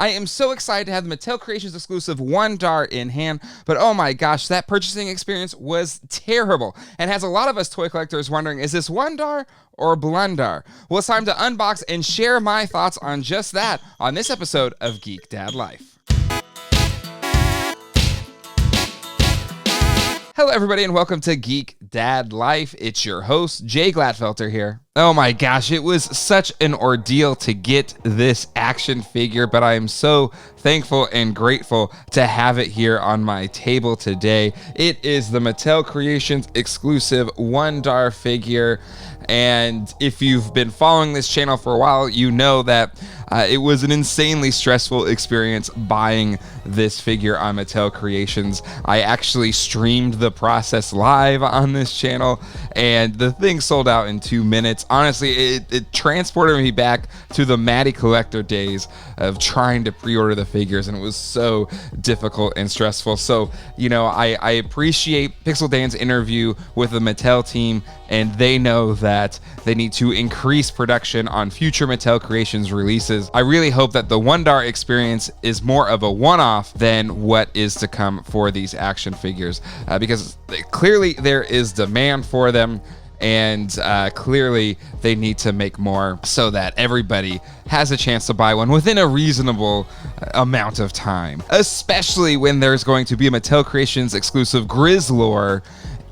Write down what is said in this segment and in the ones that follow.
I am so excited to have the Mattel Creations Exclusive Wun-Dar in hand, but oh my gosh, that purchasing experience was terrible and has a lot of us toy collectors wondering, is this Wun-Dar or Blun-Dar? Well, it's time to unbox and share my thoughts on just that on this episode of Geek Dad Life. Hello everybody and welcome to Geek Dad Life. It's your host, Jay Gladfelter here. Oh my gosh, it was such an ordeal to get this action figure, but I am so thankful and grateful to have it here on my table today. It is the Mattel Creations Exclusive Wun-Dar figure, and if you've been following this channel for a while, you know that it was an insanely stressful experience buying this figure on Mattel Creations. I actually streamed the process live on this channel, and the thing sold out in 2 minutes. Honestly, it transported me back to the Matty Collector days of trying to pre-order the figures, and it was so difficult and stressful. So, you know, I appreciate Pixel Dan's interview with the Mattel team, and they know that they need to increase production on future Mattel Creations releases. I really hope that the Wun-Dar experience is more of a one-off than what is to come for these action figures, because clearly there is demand for them, and clearly they need to make more so that everybody has a chance to buy one within a reasonable amount of time, especially when there's going to be a Mattel Creations exclusive Grizzlor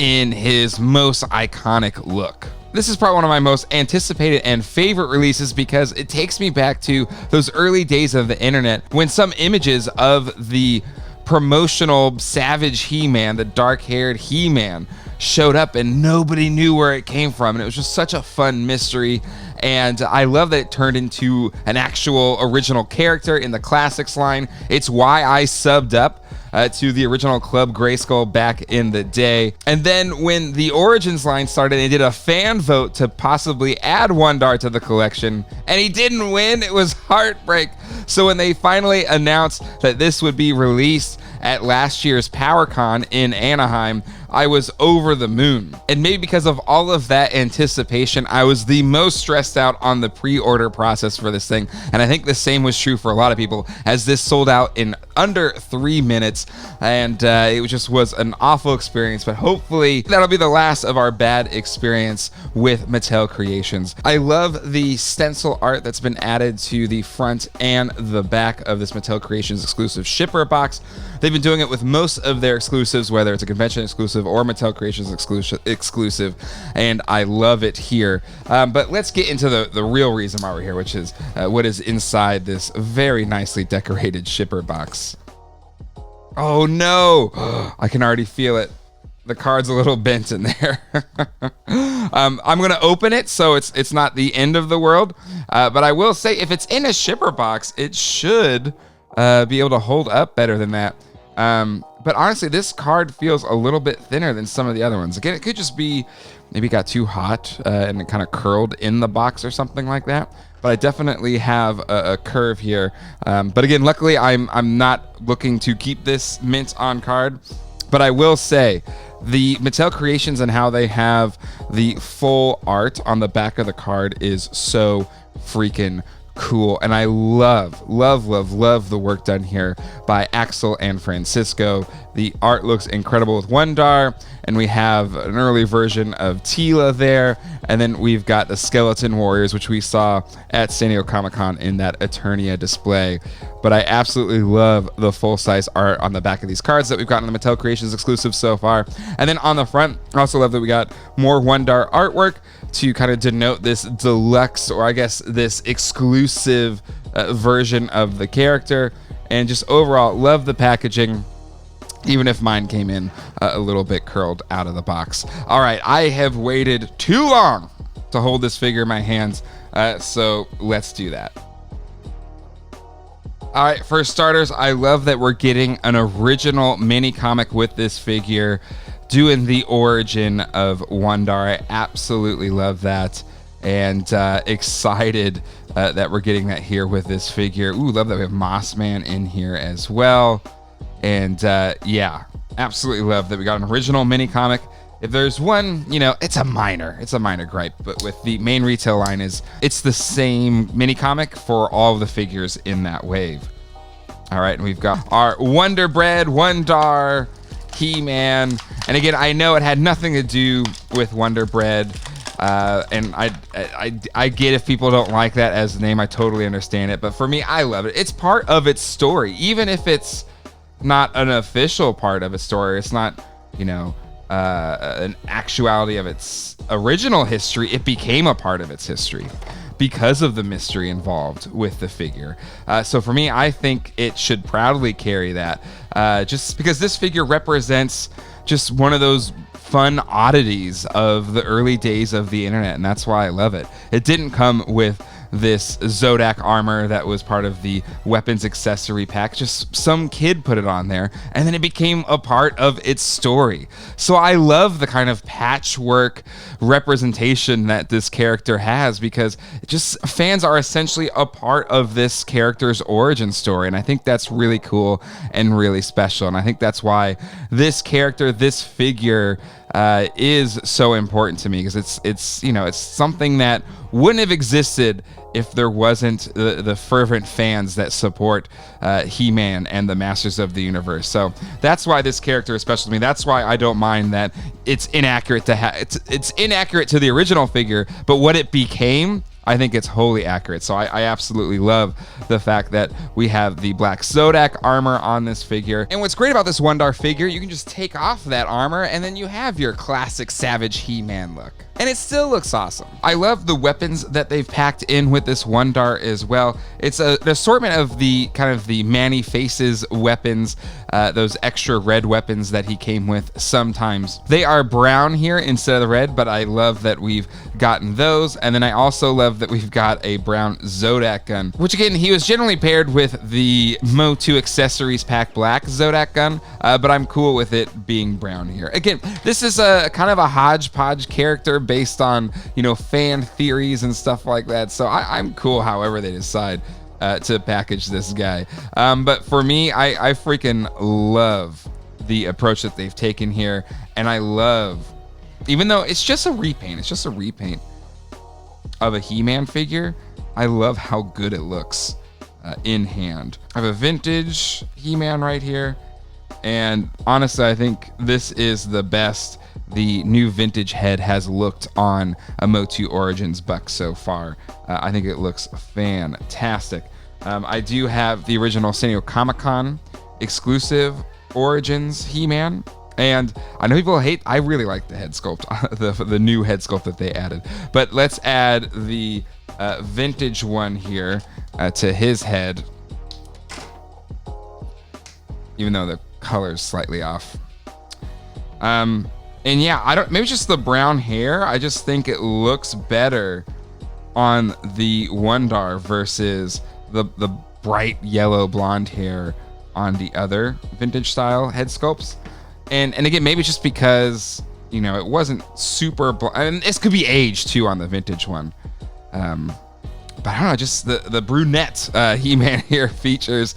in his most iconic look. This is probably one of my most anticipated and favorite releases because it takes me back to those early days of the internet when some images of the promotional Savage He-Man, the dark-haired He-Man, showed up and nobody knew where it came from, and it was just such a fun mystery. And I love that it turned into an actual original character in the classics line. It's why I subbed up to the original Club Grayskull back in the day. And then when the Origins line started, they did a fan vote to possibly add Wun-Dar to the collection, and he didn't win. It was heartbreak. So when they finally announced that this would be released at last year's PowerCon in Anaheim, I was over the moon. And maybe because of all of that anticipation, I was the most stressed out on the pre-order process for this thing. And I think the same was true for a lot of people, as this sold out in under 3 minutes. And it just was an awful experience, but hopefully that'll be the last of our bad experience with Mattel Creations. I love the stencil art that's been added to the front and the back of this Mattel Creations exclusive shipper box. They've been doing it with most of their exclusives, whether it's a convention exclusive or Mattel Creations exclusive, and I love it here. But let's get into the real reason why we're here, which is what is inside this very nicely decorated shipper box. Oh no, I can already feel it. The card's a little bent in there. I'm gonna open it so it's not the end of the world, but I will say if it's in a shipper box, it should be able to hold up better than that. But honestly, this card feels a little bit thinner than some of the other ones. Again, it could just be maybe it got too hot and it kind of curled in the box or something like that. But I definitely have a curve here. But again, luckily I'm not looking to keep this mint on card. But I will say, the Mattel Creations and how they have the full art on the back of the card is so freaking cool, and I love the work done here by Axel and Francisco. The art looks incredible with Wun-Dar, and we have an early version of Teela there, and then we've got the Skeleton Warriors, which we saw at San Diego Comic-Con in that Eternia display. But I absolutely love the full-size art on the back of these cards that we've gotten in the Mattel Creations exclusive so far. And then on the front, I also love that we got more Wun-Dar artwork to kind of denote this deluxe, or I guess this exclusive version of the character. And just overall, love the packaging, even if mine came in a little bit curled out of the box. All right, I have waited too long to hold this figure in my hands, so let's do that. All right, for starters, I love that we're getting an original mini comic with this figure, doing the origin of Wun-Dar. I absolutely love that, and excited that we're getting that here with this figure. Ooh, love that we have Moss Man in here as well. And yeah, absolutely love that we got an original mini comic. If there's one, you know, it's a minor gripe, but with the main retail line, it's the same mini comic for all of the figures in that wave. All right, and we've got our Wonder Bread, Wun-Dar, He-Man. And again, I know it had nothing to do with Wonder Bread. And I get if people don't like that as a name. I totally understand it. But for me, I love it. It's part of its story. Even if it's not an official part of its story, it's not, you know, an actuality of its original history, it became a part of its history because of the mystery involved with the figure. So for me, I think it should proudly carry that, just because this figure represents just one of those fun oddities of the early days of the internet, and that's why I love it. It didn't come with this Zodak armor that was part of the weapons accessory pack. Just some kid put it on there, and then it became a part of its story. So I love the kind of patchwork representation that this character has, because just fans are essentially a part of this character's origin story, and I think that's really cool and really special. And I think that's why this character, this figure, is so important to me, because it's you know, it's something that wouldn't have existed if there wasn't the fervent fans that support He-Man and the Masters of the Universe. So that's why this character is special to me. That's why I don't mind that it's inaccurate to it's inaccurate to the original figure, but what it became, I think it's wholly accurate. So I absolutely love the fact that we have the black Zodak armor on this figure. And what's great about this Wun-Dar figure, you can just take off that armor and then you have your classic Savage He-Man look. And it still looks awesome. I love the weapons that they've packed in with this Wun-Dar as well. It's an assortment of the kind of the Manny Faces weapons, those extra red weapons that he came with sometimes. They are brown here instead of the red, but I love that we've gotten those. And then I also love that we've got a brown Zodak gun, which again, he was generally paired with the MOTU Accessories Pack Black Zodak gun, but I'm cool with it being brown here. Again, this is a kind of a hodgepodge character based on, you know, fan theories and stuff like that. So I'm cool however they decide to package this guy. But for me, I freaking love the approach that they've taken here. And I love, even though it's just a repaint, of a He-Man figure, I love how good it looks in hand. I have a vintage He-Man right here. And honestly, I think this is the best the new vintage head has looked on a MOTU Origins buck so far. I think it looks fantastic. I do have the original San Diego Comic-Con exclusive Origins He-Man. And I know people hate, I really like the head sculpt, the new head sculpt that they added. But let's add the vintage one here to his head, even though the color's slightly off. And yeah, maybe just the brown hair. I just think it looks better on the Wun-Dar versus the bright yellow blonde hair on the other vintage style head sculpts. And again, maybe just because, you know, it wasn't super, and this could be age too on the vintage one. But I don't know, just the brunette He-Man here features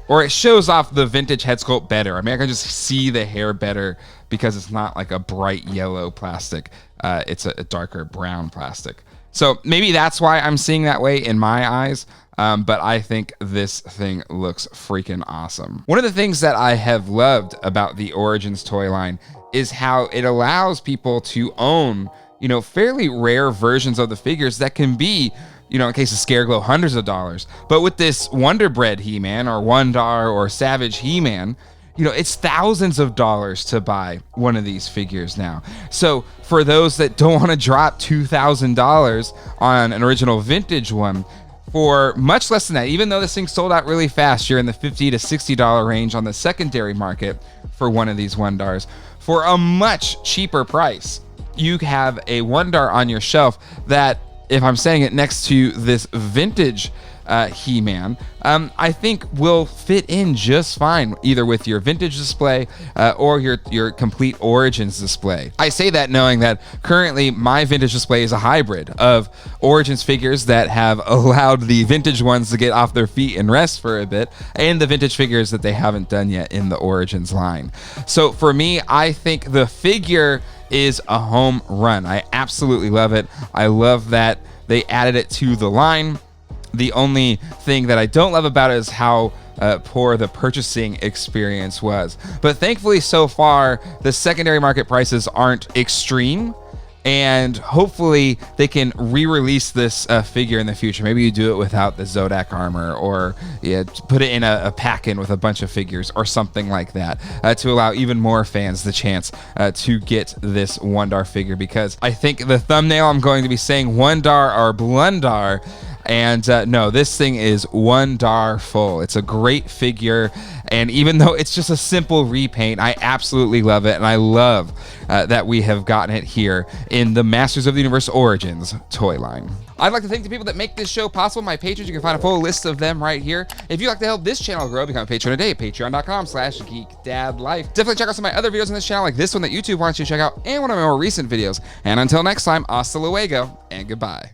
or it shows off the vintage head sculpt better. I mean, I can just see the hair better because it's not like a bright yellow plastic. It's a darker brown plastic. So maybe that's why I'm seeing that way in my eyes. But I think this thing looks freaking awesome. One of the things that I have loved about the Origins toy line is how it allows people to own, you know, fairly rare versions of the figures that can be, you know, in case of Scareglow, hundreds of dollars. But with this Wonder Bread He-Man or Wun-Dar or Savage He-Man, you know, it's thousands of dollars to buy one of these figures now. So for those that don't want to drop $2,000 on an original vintage one, for much less than that, even though this thing sold out really fast, you're in the $50 to $60 range on the secondary market for one of these Wun-Dars. For a much cheaper price, you have a Wun-Dar on your shelf that, if I'm saying it next to this vintage He-Man, I think will fit in just fine, either with your vintage display or your complete Origins display. I say that knowing that currently my vintage display is a hybrid of Origins figures that have allowed the vintage ones to get off their feet and rest for a bit, and the vintage figures that they haven't done yet in the Origins line. So for me, I think the figure is a home run. I absolutely love it. I love that they added it to the line. The only thing that I don't love about it is how poor the purchasing experience was. But thankfully, so far, the secondary market prices aren't extreme. And hopefully they can re-release this figure in the future. Maybe you do it without the Zodak armor, or put it in a pack-in with a bunch of figures or something like that, to allow even more fans the chance to get this Wun-Dar figure. Because I think the thumbnail, I'm going to be saying Wun-Dar or Blun-Dar. And no, this thing is Wun-Dar full. It's a great figure, and even though it's just a simple repaint, I absolutely love it, and I love that we have gotten it here in the Masters of the Universe Origins toy line. I'd like to thank the people that make this show possible, my patrons. You can find a full list of them right here. If you'd like to help this channel grow, become a patron today at patreon.com/geekdadlife. Definitely check out some of my other videos on this channel, like this one that YouTube wants you to check out, and one of my more recent videos. And until next time, hasta luego, and goodbye.